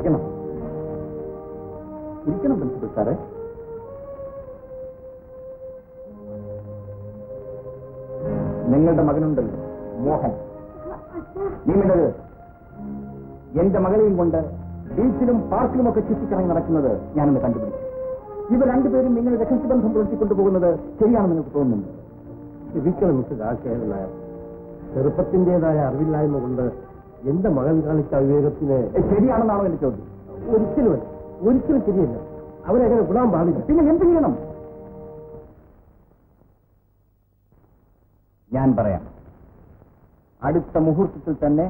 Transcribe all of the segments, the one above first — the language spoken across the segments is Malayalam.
ഇരിക്കണം ഇരിക്കണം പ്രിൻസിപ്പൽ സാറേ. നിങ്ങളുടെ മകനുണ്ടല്ലോ മോഹൻ, നീ മിണ്ടരുത്. എന്റെ മകളെയും കൊണ്ട് ബീച്ചിലും പാർക്കിലും ഒക്കെ ചുറ്റിക്കറങ്ങി നടക്കുന്നത് ഞാനൊന്ന് കണ്ടുപിടിച്ചു. ഇവർ രണ്ടുപേരും നിങ്ങൾ രഹസ്യബന്ധം പുലർത്തിക്കൊണ്ടുപോകുന്നത് ശരിയാണെന്ന് നിങ്ങൾക്ക് തോന്നുന്നുണ്ട്? ഇരിക്കണം മിസ്റ്റർ രാജശേഖരൻ നായർ. ചെറുപ്പത്തിൻ്റെതായ അറിവില്ലായ്മ കൊണ്ട് എന്റെ മകൻ കാണിച്ച വിവേകത്തിന് ശരിയാണെന്നാണോ എന്റെ ചോദ്യം? ഒരിക്കലും ശരിയല്ല. അവരങ്ങനെ വിടാൻ പാടില്ല. പിന്നെ എന്ത് ചെയ്യണം? ഞാൻ പറയാം. അടുത്ത മുഹൂർത്തത്തിൽ തന്നെ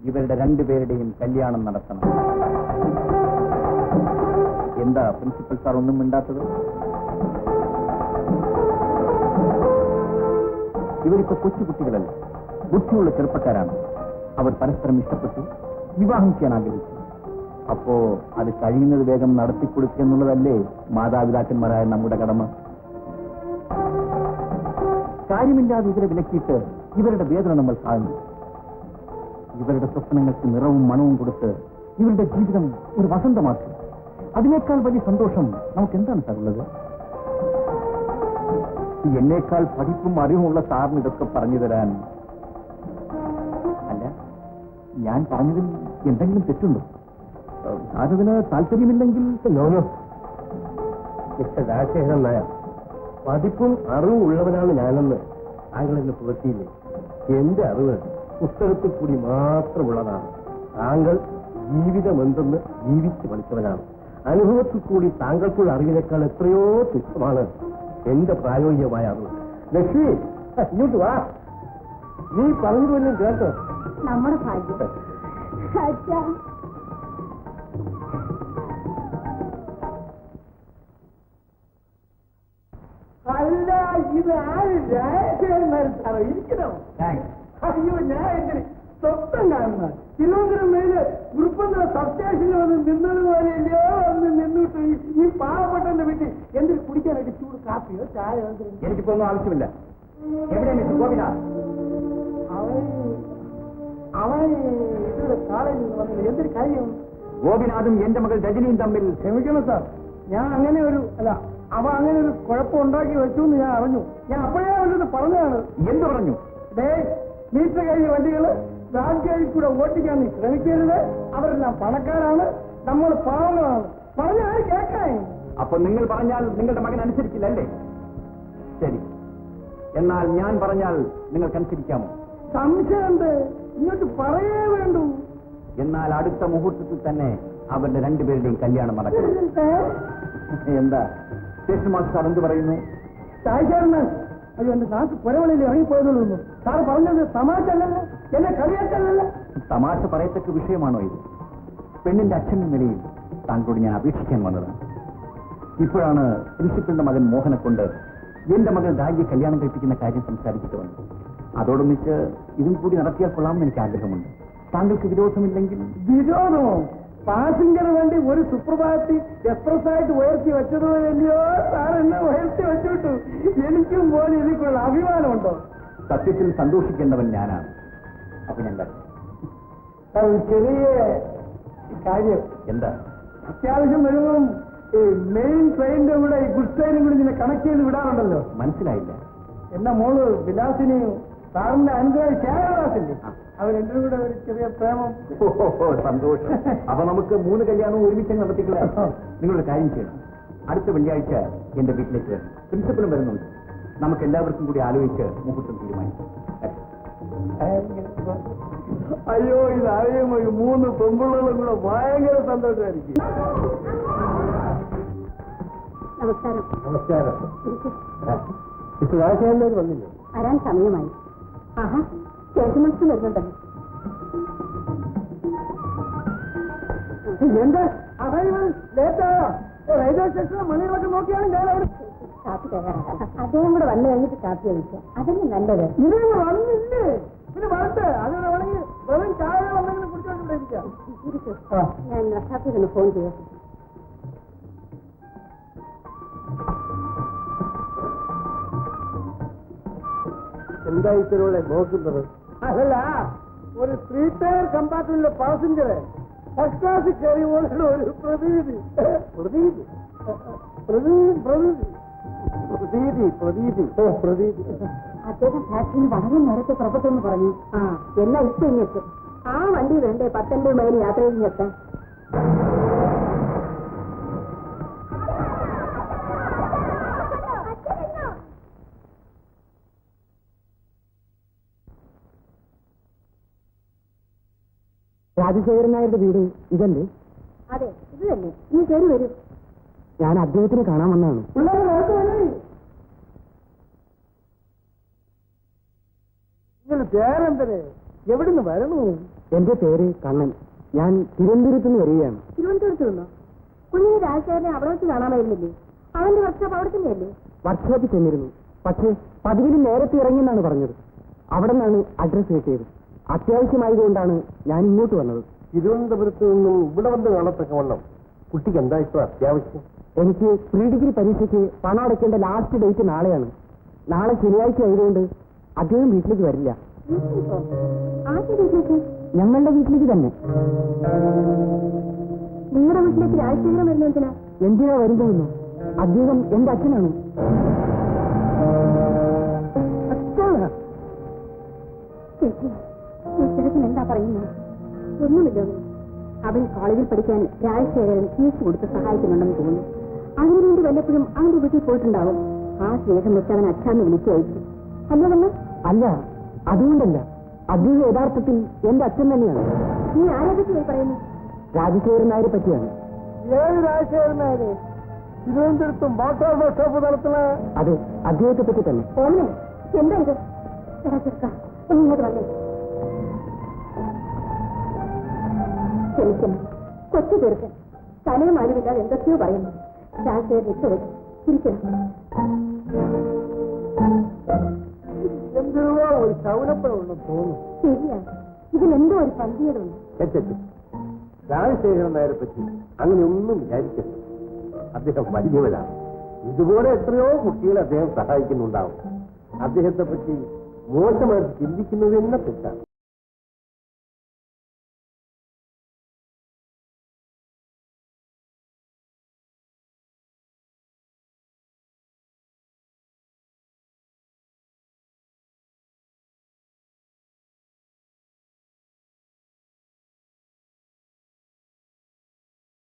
ഇവരുടെ രണ്ടുപേരുടെയും കല്യാണം നടത്തണം. എന്താ പ്രിൻസിപ്പൽ സാർ ഒന്നും മിണ്ടാത്തത്? ഇവരിപ്പോ കൊച്ചുകുട്ടികളല്ല, ബുദ്ധിയുള്ള ചെറുപ്പക്കാരാണ്. അവർ പരസ്പരം ഇഷ്ടപ്പെട്ടു, വിവാഹം ചെയ്യാൻ ആഗ്രഹിച്ചു. അപ്പോ അത് കഴിയുന്നത് വേഗം നടത്തിക്കൊടുക്കുക എന്നുള്ളതല്ലേ മാതാപിതാക്കന്മാരായ നമ്മുടെ കടമ? കാര്യമില്ലാതെ ഇവരെ വിലക്കിയിട്ട് ഇവരുടെ വേദന നമ്മൾ താഴ്ന്നു. ഇവരുടെ സ്വപ്നങ്ങൾക്ക് നിറവും മണവും കൊടുത്ത് ഇവരുടെ ജീവിതം ഒരു വസന്തമാക്കി. അതിനേക്കാൾ വലിയ സന്തോഷം നമുക്ക് എന്താണ് സാറുള്ളത്? എന്നേക്കാൾ പഠിപ്പും അറിവുമുള്ള സാറിന് ഇതൊക്കെ പറഞ്ഞു തരാൻ. അല്ല, ഞാൻ പറഞ്ഞതിൽ എന്തെങ്കിലും തെറ്റുണ്ടോ? സാറിന് താല്പര്യമില്ലെങ്കിൽ മിസ്റ്റർ രാജശേഖരൻ നായർ, പഠിപ്പും അറിവും ഉള്ളവനാണ് ഞാനെന്ന് താങ്കൾ എന്നെ പുറത്തിയില്ലേ? എന്റെ അറിവ് പുസ്തകത്തിൽ കൂടി മാത്രമുള്ളതാണ്. താങ്കൾ ജീവിതം എന്തെന്ന് ജീവിച്ച് പഠിച്ചവനാണ്. അനുഭവത്തിൽ കൂടി താങ്കൾക്കുള്ള അറിവിനേക്കാൾ എത്രയോ തുച്ഛമാണ് എന്റെ പ്രായോഗികമായ അറിവ്. ലക്ഷ്മി, ഇങ്ങോട്ട് വാ. നീ പറഞ്ഞു വല്ലതും കേട്ടോ? നമ്മുടെ ഭാഗ്യം. അല്ല, ഇത് ആര് രാജശേഖരൻ ഇരിക്കണം? അയ്യോ, ഞാൻ എന്തിന് സ്വപ്നം കാണുന്ന തിരുവനന്തപുരം മേല് ഉറുപ്പന്തര സബ്സ്റ്റേഷനിൽ വന്ന് നിന്നതുപോലെയല്ലോ വന്ന് നിന്നിട്ട് ഈ പാവപ്പെട്ടെന്റെ വീട്ടിൽ എന്തിന് കുടിക്കാനായിട്ട് ചൂട് കാപ്പിയോ ചായ? എനിക്കിപ്പോ ഒന്നും ആവശ്യമില്ല. എവിടെയാണ് ഗോപിനാഥ്? അവൻ ഇതുവരെ കോളേജിൽ നിന്ന് വന്നില്ല. എന്തൊരു കാര്യം? ഗോപിനാഥും എന്റെ മകൾ രജനിയും തമ്മിൽ. ക്ഷമിക്കണം സാർ, ഞാൻ അങ്ങനെ ഒരു അവ അങ്ങനെ ഒരു കുഴപ്പം ഉണ്ടാക്കി വെച്ചു എന്ന് ഞാൻ അറിഞ്ഞു. ഞാൻ അപ്പോഴേ അവരോട് പറഞ്ഞതാണ്. എന്ത് പറഞ്ഞു? മീറ്റർ കഴിഞ്ഞ വണ്ടികള് രാജ്യയിൽ കൂടെ ഓട്ടിക്കാൻ നീ ശ്രമിക്കരുത്. അവരെല്ലാം പണക്കാരാണ്, നമ്മൾ പാവങ്ങളാണ്. പറഞ്ഞാൽ കേൾക്കാൻ. അപ്പൊ നിങ്ങൾ പറഞ്ഞാൽ നിങ്ങളുടെ മകൻ അനുസരിക്കില്ലല്ലേ? ശരി, എന്നാൽ ഞാൻ പറഞ്ഞാൽ നിങ്ങൾക്കനുസരിക്കാമോ? സംശയമുണ്ട്. ഇങ്ങോട്ട് പറയേ വേണ്ടു. എന്നാൽ അടുത്ത മുഹൂർത്തത്തിൽ തന്നെ അവരുടെ രണ്ടുപേരുടെയും കല്യാണം നടക്കണം. എന്താ സ്റ്റേഷൻ മാസ്റ്റർ എന്ത് പറയുന്നു? ചായക്കാരനാണ്. അയ്യോ, എന്റെ നാക്ക് പുരവളിയിൽ ഇറങ്ങിപ്പോയതുള്ളൂ. സാറ് പറഞ്ഞത് തമാശ അല്ലല്ലോ, എന്നെ കളിയാക്കല്ലല്ലോ. തമാശ പറയത്തക്ക വിഷയമാണോ ഇത്? പെണ്ണിന്റെ അച്ഛൻ എന്ന നിലയിൽ താങ്കളോട് ഞാൻ അപേക്ഷിക്കാൻ വന്നതാണ്. ഇപ്പോഴാണ് പ്രിൻസിപ്പലിന്റെ മകൻ മോഹനെ കൊണ്ട് എന്റെ മകൾ രാജ്യ കല്യാണം കഴിപ്പിക്കുന്ന കാര്യം സംസാരിച്ചിട്ട് വന്നു. അതോടൊന്നിച്ച് ഇതും കൂടി നടത്തിയാൽ കൊള്ളാമെന്ന് എനിക്ക് ആഗ്രഹമുണ്ട്. താങ്കൾക്ക് വിരോധമില്ലെങ്കിൽ? വിരോധമോ? പാസഞ്ചർ വണ്ടി ഒരു സുപ്രഭാതത്തിൽ എക്സ്പ്രസ് ആയിട്ട് ഉയർത്തി വെച്ചതുപോലെയോ സാർ എന്നെ ഉയർത്തി വെച്ചിട്ടു. എനിക്കും പോലെ ഇതിക്കുള്ള അഭിമാനമുണ്ടോ? സത്യത്തിൽ സന്തോഷിക്കേണ്ടവൻ ഞാനാണ്. അപ്പൊ ഞാൻ ചെറിയ കാര്യം. എന്താ? അത്യാവശ്യം വരുമ്പം ഈ മെയിൻ ട്രെയിനിന്റെ കൂടെ ഈ ഗുഡ് ട്രെയിനും കൂടി ഇങ്ങനെ കണക്ട് ചെയ്ത് വിടാറുണ്ടല്ലോ. മനസ്സിലായില്ല. എന്റെ മോള് വിലാസിനെയും സാറിന്റെ അനുഗ്രഹം ശേഖരദാസില്ലേ, അവർ രണ്ടും കൂടെ ഒരു ചെറിയ പ്രേമം. സന്തോഷം. അപ്പൊ നമുക്ക് 3 കല്യാണവും ഒരുമിച്ച് നടത്തിക്കളെ. നിങ്ങളൊരു കാര്യം ചെയ്യണം. അടുത്ത വെള്ളിയാഴ്ച എന്റെ വീട്ടിലേക്ക് വരണം. പ്രിൻസിപ്പലും വരുന്നുണ്ട്. നമുക്ക് എല്ലാവർക്കും കൂടി ആലോചിച്ച് മുഹൂർത്തം തീരുമാനിക്കും. അയ്യോ, ഇത് അറിയുമോ? ഈ 3 പെൺപിള്ളകളും കൂടെ ഭയങ്കര സന്തോഷമായിരിക്കും. നമസ്കാരം. നമസ്കാരം. ഇപ്പൊ രാജശേഖരൻ വന്നില്ലേ? വരാൻ സമയമായി. ആഹാ, സ്റ്റേഷൻ വരുന്നുണ്ടല്ലോ. എന്താ ലേറ്റായോ? റെയിൽവേ സ്റ്റേഷനിലെ മണികളൊക്കെ നോക്കിയാണ് ഞാൻ അവിടെ കാപ്പി തയ്യാറാക്കാം. അദ്ദേഹം കൂടെ വന്നു കഴിഞ്ഞിട്ട് കാപ്പി കഴിക്കാം. അതല്ലേ നല്ലത്. ഇത് വന്നില്ലേ? പിന്നെ വരട്ടെ. അങ്ങനെ വേണമെങ്കിൽ വെറും ചായ എന്തെങ്കിലും കുടിച്ചോണ്ടിരിക്കാം. ഞാൻ നഷ്ടാപ്പിൽ ഫോൺ ചെയ്യാം. എന്താ ഇത്തരവിടെ നോക്കുന്നത്? അതല്ല, ഒരു 3 ടയർ കമ്പാർട്ട്മെന്റിലെ പാസഞ്ചറ് ഫസ്റ്റ് ക്ലാസ് കയറി പോലെ ഒരു പ്രതീതി പ്രതീതി പ്രതീതി പ്രതീതി പ്രതീതി ഓ പ്രതീതി. അദ്ദേഹം ഫാക്ടറിയിൽ വളരെ നേരത്തെ പുറപ്പെട്ടെന്ന് പറഞ്ഞു. ആ എന്നാ ഇപ്പൊ ഇങ്ങെത്തും. ആ വണ്ടി വേണ്ടേ 19 മൈൽ യാത്ര കഴിഞ്ഞെത്താൻ? രാജശേഖരൻ നായരുടെ വീട് ഇതല്ലേ? അതെ, ഇത് തന്നെ. നീ കയറി വരൂ. ഞാൻ അദ്ദേഹത്തിന് കാണാൻ വന്നതാണ്. നിങ്ങളുടെ പേരെന്തേ? എവിടുന്ന് വരണു? എന്റെ പേര് കണ്ണൻ. ഞാൻ തിരുവനന്തപുരത്ത് നിന്ന് വരികയാണ്. തിരുവനന്തപുരത്ത് നിന്നോ? കുഞ്ഞിന് രാജശേഖരനെ അവിടെ വെച്ച് കാണാമായിരുന്നില്ലേ? അവന്റെ വർക്ക്ഷോപ്പ് അവിടെ തന്നെയല്ലേ? വർക്ക്ഷോപ്പിൽ ചെന്നിരുന്നു. പക്ഷേ പതിവിലും നേരത്തെ ഇറങ്ങിയെന്നാണ് പറഞ്ഞത്. അവിടെ നിന്നാണ് അഡ്രസ് കിട്ടിയത്. അത്യാവശ്യമായതുകൊണ്ടാണ് ഞാൻ ഇങ്ങോട്ട് വന്നത്. തിരുവനന്തപുരത്ത് നിന്നും ഇവിടെ വന്ന് കാണത്തക്കവണ്ണം കുട്ടിക്ക് എന്താ ഇഷ്ടം അത്യാവശ്യം? എനിക്ക് പ്രീ ഡിഗ്രി പരീക്ഷയ്ക്ക് പണം അടയ്ക്കേണ്ട ലാസ്റ്റ് ഡേറ്റ് നാളെയാണ്. നാളെ ശനിയാഴ്ച ആയതുകൊണ്ട് അദ്ദേഹം വീട്ടിലേക്ക് വരില്ല. ആദ്യ വീട്ടിലേക്ക്? ഞങ്ങളുടെ വീട്ടിലേക്ക് തന്നെ. നിങ്ങളുടെ വീട്ടിലേക്ക് രാജശേഖരൻ വരുന്ന എന്തിനാ? എന്തിനാ വരുന്നതെന്നോ? അദ്ദേഹം എന്റെ അച്ഛനാണ്. ചേച്ചി, ഈ ചെറുക്കൻ എന്താ പറയുന്നത്? ഒന്നുമില്ല. അവൻ കോളേജിൽ പഠിക്കാൻ രാജശേഖരൻ ഫീസ് കൊടുത്ത് സഹായിക്കുന്നുണ്ടെന്ന് തോന്നുന്നു. അതിനുവേണ്ടി വല്ലപ്പോഴും അവന്റെ വീട്ടിൽ പോയിട്ടുണ്ടാവും. ആ സ്നേഹം വെച്ച് അവൻ അച്ഛാന്ന് വിളിച്ചു അയച്ചു. അല്ലേ വല്ല? അല്ല, അതുകൊണ്ടല്ല. അദ്ദേഹം യഥാർത്ഥത്തിൽ എന്റെ അച്ഛൻ തന്നെയാണ്. നീ ആരെ പറ്റിയായി പറയുന്നു? രാജശേഖരൻ നായരെ പറ്റിയാണ്. ഏത് രാജശേഖരൻ നായരെ? തിരുവനന്തപുരത്തും മോട്ടോർ വർക്ക്ഷോപ്പ് നടത്തുന്ന? അതെ, അദ്ദേഹത്തെ പറ്റി തന്നെ. ഓമനെ, എന്താ ഇത്? ചെറുക്ക, ഇങ്ങോട്ട് വന്നേ. ക്ഷമിക്കണം, കൊച്ചു ചെറുക്കൻ തലയും അറിവില്ലാതെ എന്തൊക്കെയോ പറയുന്നു. രാജശേഖരൻ ഇഷ്ടപ്പെട്ടു. ചിരിക്കണം. എന്തോ ഒരു ശൗനപ്പുറമുണ്ടെന്ന് തോന്നുന്നു. ശരിയാണ്, ഇതിലെന്തോ ഒരു പന്തിയതുണ്ട്. രാജശേഖരൻ നായരെ പറ്റി അങ്ങനെ ഒന്നും വിചാരിക്കരുത്. അദ്ദേഹം വലിയവരാണ്. ഇതുപോലെ എത്രയോ കുട്ടികളെ അദ്ദേഹം സഹായിക്കുന്നുണ്ടാവും. അദ്ദേഹത്തെ പറ്റി മോശമായിട്ട് ചിന്തിക്കുന്നത് തന്നെ തെറ്റാണ്.